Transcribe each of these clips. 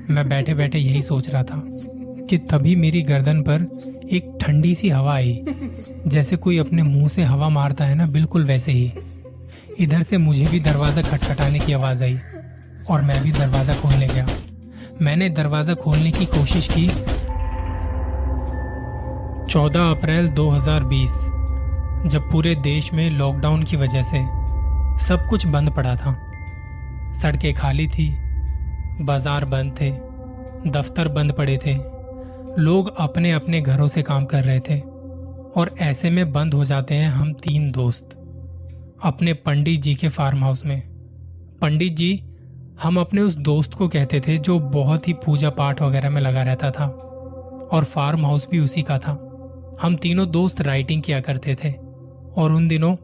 मैं बैठे बैठे यही सोच रहा था कि तभी मेरी गर्दन पर एक ठंडी सी हवा आई, जैसे कोई अपने मुंह से हवा मारता है ना, बिल्कुल वैसे ही। इधर से मुझे भी दरवाजा खटखटाने की आवाज आई और मैं भी दरवाजा खोलने गया। मैंने दरवाजा खोलने की कोशिश की। 14 अप्रैल 2020, जब पूरे देश में लॉकडाउन की वजह से सब कुछ बंद पड़ा था। सड़कें खाली थी, बाजार बंद थे, दफ्तर बंद पड़े थे, लोग अपने अपने घरों से काम कर रहे थे। और ऐसे में बंद हो जाते हैं हम 3 दोस्त अपने पंडित जी के फार्म हाउस में। पंडित जी हम अपने उस दोस्त को कहते थे जो बहुत ही पूजा पाठ वगैरह में लगा रहता था, और फार्म हाउस भी उसी का था। हम तीनों दोस्त राइटिंग किया करते थे और उन दिनों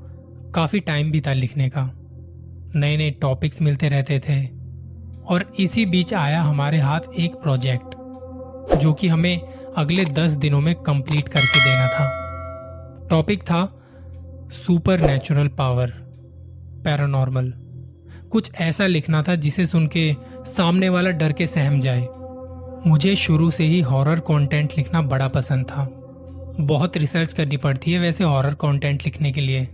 काफी टाइम भी था लिखने का। नए नए टॉपिक्स मिलते रहते थे और इसी बीच आया हमारे हाथ एक प्रोजेक्ट जो कि हमें अगले 10 दिनों में कंप्लीट करके देना था। टॉपिक था सुपर नेचुरल पावर, पैरानॉर्मल। कुछ ऐसा लिखना था जिसे सुन के सामने वाला डर के सहम जाए। मुझे शुरू से ही हॉरर कंटेंट लिखना बड़ा पसंद था। बहुत रिसर्च करनी पड़ती है वैसे हॉरर कंटेंट लिखने के लिए,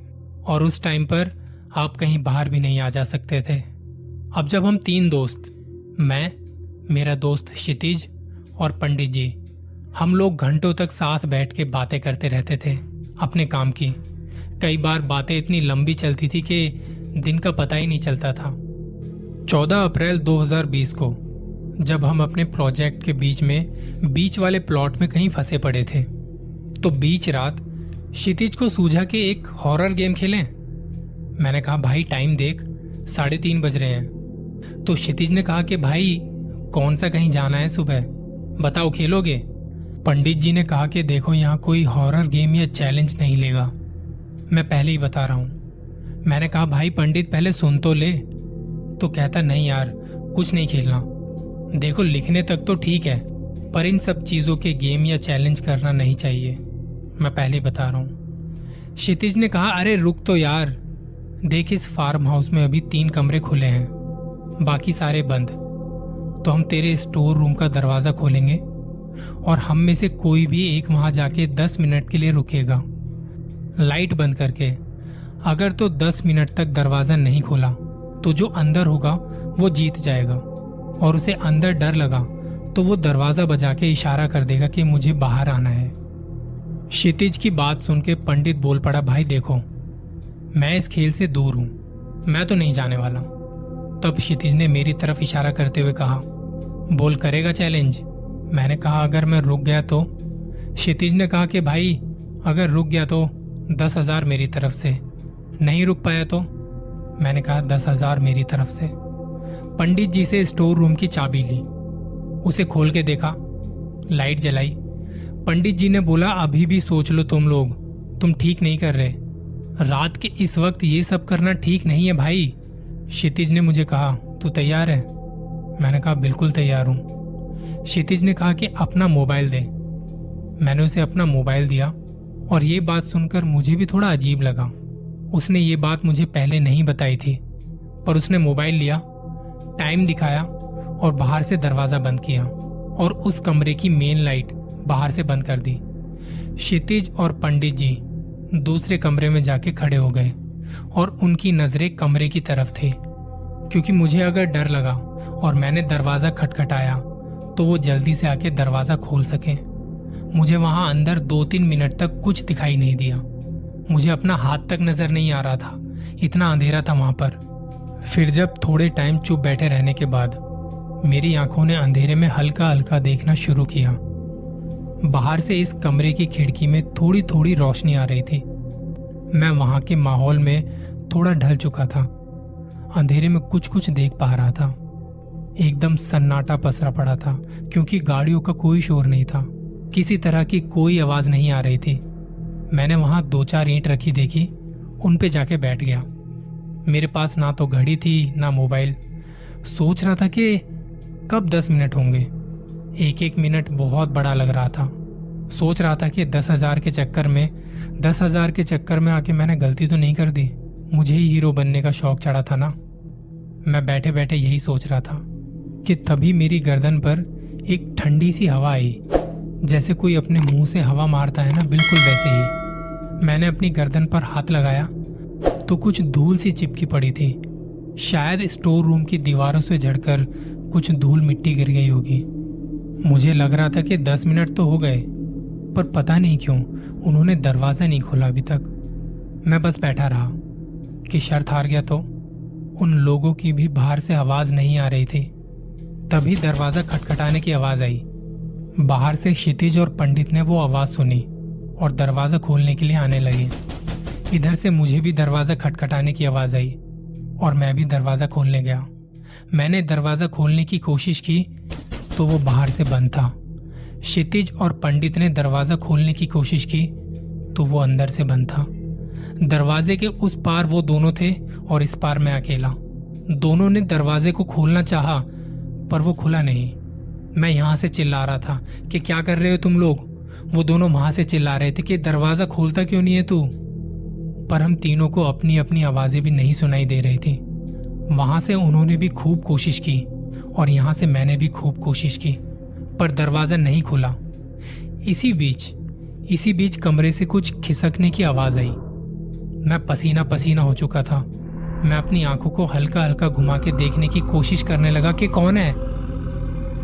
और उस टाइम पर आप कहीं बाहर भी नहीं आ जा सकते थे। अब जब हम 3 दोस्त, मैं, मेरा दोस्त क्षितिज और पंडित जी, हम लोग घंटों तक साथ बैठ के बातें करते रहते थे अपने काम की। कई बार बातें इतनी लंबी चलती थी कि दिन का पता ही नहीं चलता था। 14 अप्रैल 2020 को जब हम अपने प्रोजेक्ट के बीच वाले प्लॉट में कहीं फंसे पड़े थे, तो बीच रात क्षितिज को सूझा कि एक हॉरर गेम खेलें। मैंने कहा भाई टाइम देख, 3:30 बज रहे हैं। तो क्षितिज ने कहा कि भाई कौन सा कहीं जाना है सुबह, बताओ खेलोगे? पंडित जी ने कहा कि देखो यहाँ कोई हॉरर गेम या चैलेंज नहीं लेगा, मैं पहले ही बता रहा हूँ। मैंने कहा भाई पंडित पहले सुन तो ले। तो कहता नहीं यार कुछ नहीं खेलना, देखो लिखने तक तो ठीक है पर इन सब चीजों के गेम या चैलेंज करना नहीं चाहिए, मैं पहले ही बता रहा हूँ। क्षितिज ने कहा अरे रुक तो यार, देख इस फार्म हाउस में अभी 3 कमरे खुले हैं, बाकी सारे बंद। तो हम तेरे स्टोर रूम का दरवाजा खोलेंगे और हम में से कोई भी एक वहां जाके 10 मिनट के लिए रुकेगा लाइट बंद करके। अगर तो 10 मिनट तक दरवाजा नहीं खोला तो जो अंदर होगा वो जीत जाएगा, और उसे अंदर डर लगा तो वो दरवाजा बजा के इशारा कर देगा कि मुझे बाहर आना है। क्षितिज की बात सुन के पंडित बोल पड़ा भाई देखो मैं इस खेल से दूर हूं, मैं तो नहीं जाने वाला। तब क्षितिज ने मेरी तरफ इशारा करते हुए कहा बोल करेगा चैलेंज? मैंने कहा अगर मैं रुक गया तो? क्षितिज ने कहा कि भाई अगर रुक गया तो 10,000 मेरी तरफ से, नहीं रुक पाया तो? मैंने कहा 10,000 मेरी तरफ से। पंडित जी से स्टोर रूम की चाबी ली, उसे खोल के देखा, लाइट जलाई। पंडित जी ने बोला अभी भी सोच लो तुम लोग, तुम ठीक नहीं कर रहे, रात के इस वक्त ये सब करना ठीक नहीं है भाई। क्षितिज ने मुझे कहा तू तैयार है? मैंने कहा बिल्कुल तैयार हूं। क्षितिज ने कहा कि अपना मोबाइल दे। मैंने उसे अपना मोबाइल दिया और ये बात सुनकर मुझे भी थोड़ा अजीब लगा। उसने ये बात मुझे पहले नहीं बताई थी, पर उसने मोबाइल लिया, टाइम दिखाया और बाहर से दरवाजा बंद किया और उस कमरे की मेन लाइट बाहर से बंद कर दी। क्षितिज और पंडित जी दूसरे कमरे में जाके खड़े हो गए और उनकी नजरें कमरे की तरफ थी, क्योंकि मुझे अगर डर लगा और मैंने दरवाजा खटखटाया तो वो जल्दी से आके दरवाजा खोल सके। मुझे वहां अंदर 2-3 मिनट तक कुछ दिखाई नहीं दिया, मुझे अपना हाथ तक नजर नहीं आ रहा था, इतना अंधेरा था वहां पर। फिर जब थोड़े टाइम चुप बैठे रहने के बाद मेरी आंखों ने अंधेरे में हल्का हल्का देखना शुरू किया। बाहर से इस कमरे की खिड़की में थोड़ी थोड़ी रोशनी आ रही थी। मैं वहां के माहौल में थोड़ा ढल चुका था, अंधेरे में कुछ कुछ देख पा रहा था। एकदम सन्नाटा पसरा पड़ा था, क्योंकि गाड़ियों का कोई शोर नहीं था, किसी तरह की कोई आवाज नहीं आ रही थी। मैंने वहां 2-4 ईंट रखी देखी, उन पे जाके बैठ गया। मेरे पास ना तो घड़ी थी ना मोबाइल। सोच रहा था कि कब 10 मिनट होंगे। एक एक मिनट बहुत बड़ा लग रहा था। सोच रहा था कि 10,000 के चक्कर में आके मैंने गलती तो नहीं कर दी। मुझे ही हीरो बनने का शौक चढ़ा था ना। मैं बैठे बैठे यही सोच रहा था। कि तभी मेरी गर्दन पर एक ठंडी सी हवा आई, जैसे कोई अपने मुंह से हवा मारता है ना, बिल्कुल वैसे ही। मैंने अपनी गर्दन पर हाथ लगाया तो कुछ धूल सी चिपकी पड़ी थी। शायद स्टोर रूम की दीवारों से झड़कर कुछ धूल मिट्टी गिर गई होगी। मुझे लग रहा था कि 10 मिनट तो हो गए, पर पता नहीं क्यों उन्होंने दरवाज़ा नहीं खोला अभी तक। मैं बस बैठा रहा कि शर्त हार गया तो। उन लोगों की भी बाहर से आवाज़ नहीं आ रही थी। तभी दरवाज़ा खटखटाने की आवाज़ आई। बाहर से क्षितिज और पंडित ने वो आवाज़ सुनी और दरवाज़ा खोलने के लिए आने लगे। इधर से मुझे भी दरवाज़ा खटखटाने की आवाज़ आई और मैं भी दरवाज़ा खोलने गया। मैंने दरवाज़ा खोलने की कोशिश की तो वो बाहर से बंद था। क्षितिज और पंडित ने दरवाज़ा खोलने की कोशिश की तो वो अंदर से बंद था। दरवाजे के उस पार वो दोनों थे और इस पार मैं अकेला। दोनों ने दरवाजे को खोलना चाहा पर वो खुला नहीं। मैं यहाँ से चिल्ला रहा था कि क्या कर रहे हो तुम लोग। वो दोनों वहां से चिल्ला रहे थे कि दरवाजा खोलता क्यों नहीं है तू। पर हम तीनों को अपनी अपनी आवाजें भी नहीं सुनाई दे रही थी। वहां से उन्होंने भी खूब कोशिश की और यहाँ से मैंने भी खूब कोशिश की, पर दरवाजा नहीं खुला। इसी बीच कमरे से कुछ खिसकने की आवाज आई। मैं पसीना पसीना हो चुका था। मैं अपनी आंखों को हल्का हल्का घुमा के देखने की कोशिश करने लगा कि कौन है।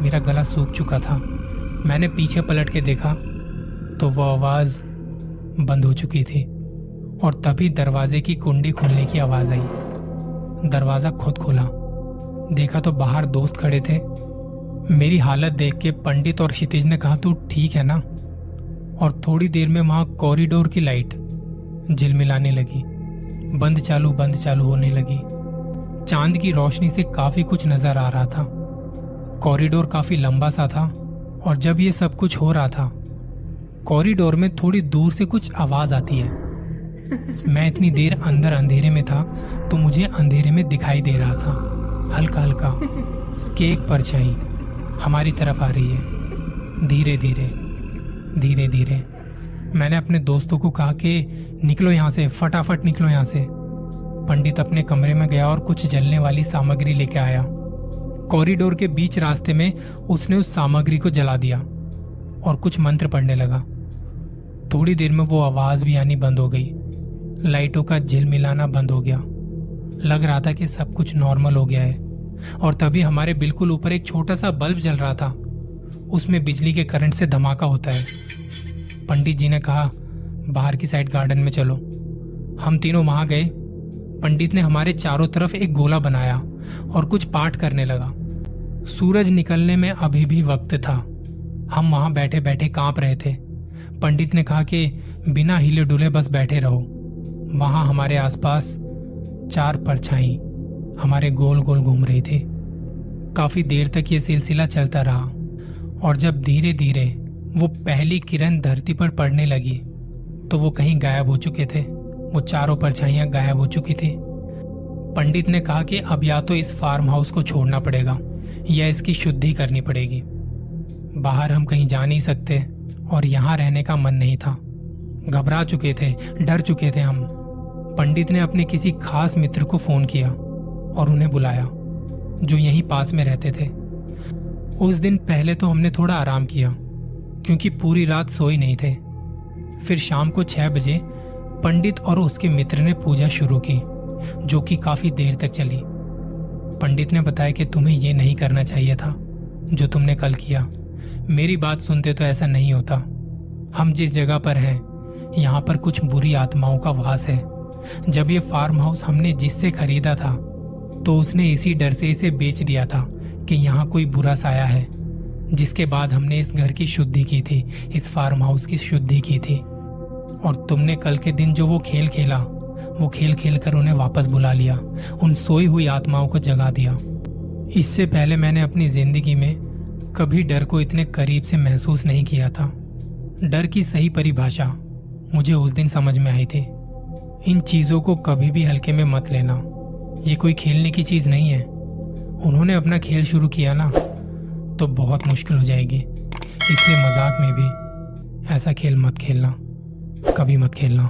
मेरा गला सूख चुका था। मैंने पीछे पलट के देखा तो वो आवाज बंद हो चुकी थी और तभी दरवाजे की कुंडी खुलने की आवाज आई। दरवाजा खुद खुला। देखा तो बाहर दोस्त खड़े थे। मेरी हालत देख के पंडित और क्षितिज ने कहा तू ठीक है ना। और थोड़ी देर में वहां कॉरिडोर की लाइट झिलमिलाने लगी, बंद चालू होने लगी। चांद की रोशनी से काफी कुछ नजर आ रहा था। कॉरिडोर काफी लंबा सा था और जब ये सब कुछ हो रहा था कॉरिडोर में थोड़ी दूर से कुछ आवाज आती है। मैं इतनी देर अंदर अंधेरे में था तो मुझे अंधेरे में दिखाई दे रहा था हल्का हल्का कि एक परछाई हमारी तरफ आ रही है। धीरे धीरे मैंने अपने दोस्तों को कहा कि निकलो यहाँ से, फटाफट निकलो यहाँ से। पंडित अपने कमरे में गया और कुछ जलने वाली सामग्री लेके आया। कॉरिडोर के बीच रास्ते में उसने उस सामग्री को जला दिया और कुछ मंत्र पढ़ने लगा। थोड़ी देर में वो आवाज भी आनी बंद हो गई। लाइटों का झिलमिलाना बंद हो गया। लग रहा था कि सब कुछ नॉर्मल हो गया है। और तभी हमारे बिल्कुल ऊपर एक छोटा सा बल्ब जल रहा था। उसमें बिजली के करंट से धमाका होता है। पंडित जी ने कहा बाहर की साइड गार्डन में चलो। हम तीनों वहां गए। पंडित ने हमारे चारों तरफ एक गोला बनाया और कुछ पाठ करने लगा। सूरज निकलने में अभी भी वक्त था। हम वहां बैठे बैठे कांप रहे थे। पंडित ने कहा कि बिना हिले डुले बस बैठे रहो। वहां हमारे आसपास 4 परछाई हमारे गोल गोल घूम रही थी। काफी देर तक ये सिलसिला चलता रहा और जब धीरे धीरे वो पहली किरण धरती पर पड़ने लगी तो वो कहीं गायब हो चुके थे। वो चारों परछाइयां गायब हो चुकी थी। पंडित ने कहा कि अब या तो इस फार्म हाउस को छोड़ना पड़ेगा या इसकी शुद्धि करनी पड़ेगी। बाहर हम कहीं जा नहीं सकते और यहाँ रहने का मन नहीं था। घबरा चुके थे, डर चुके थे हम। पंडित ने अपने किसी खास मित्र को फोन किया और उन्हें बुलाया जो यहीं पास में रहते थे। उस दिन पहले तो हमने थोड़ा आराम किया क्योंकि पूरी रात सोए नहीं थे। फिर शाम को 6 बजे पंडित और उसके मित्र ने पूजा शुरू की जो कि काफी देर तक चली। पंडित ने बताया कि तुम्हें ये नहीं करना चाहिए था जो तुमने कल किया। मेरी बात सुनते तो ऐसा नहीं होता। हम जिस जगह पर हैं यहाँ पर कुछ बुरी आत्माओं का वास है। जब ये फार्म हाउस हमने जिससे खरीदा था तो उसने इसी डर से इसे बेच दिया था कि यहाँ कोई बुरा साया है। जिसके बाद हमने इस घर की शुद्धि की थी, इस फार्म हाउस की शुद्धि की थी। और तुमने कल के दिन जो वो खेल खेला, वो खेल खेल कर उन्हें वापस बुला लिया, उन सोई हुई आत्माओं को जगा दिया। इससे पहले मैंने अपनी जिंदगी में कभी डर को इतने करीब से महसूस नहीं किया था। डर की सही परिभाषा मुझे उस दिन समझ में आई थी। इन चीजों को कभी भी हल्के में मत लेना। ये कोई खेलने की चीज नहीं है। उन्होंने अपना खेल शुरू किया ना तो बहुत मुश्किल हो जाएगी। इसलिए मजाक में भी ऐसा खेल मत खेलना, कभी मत खेलना।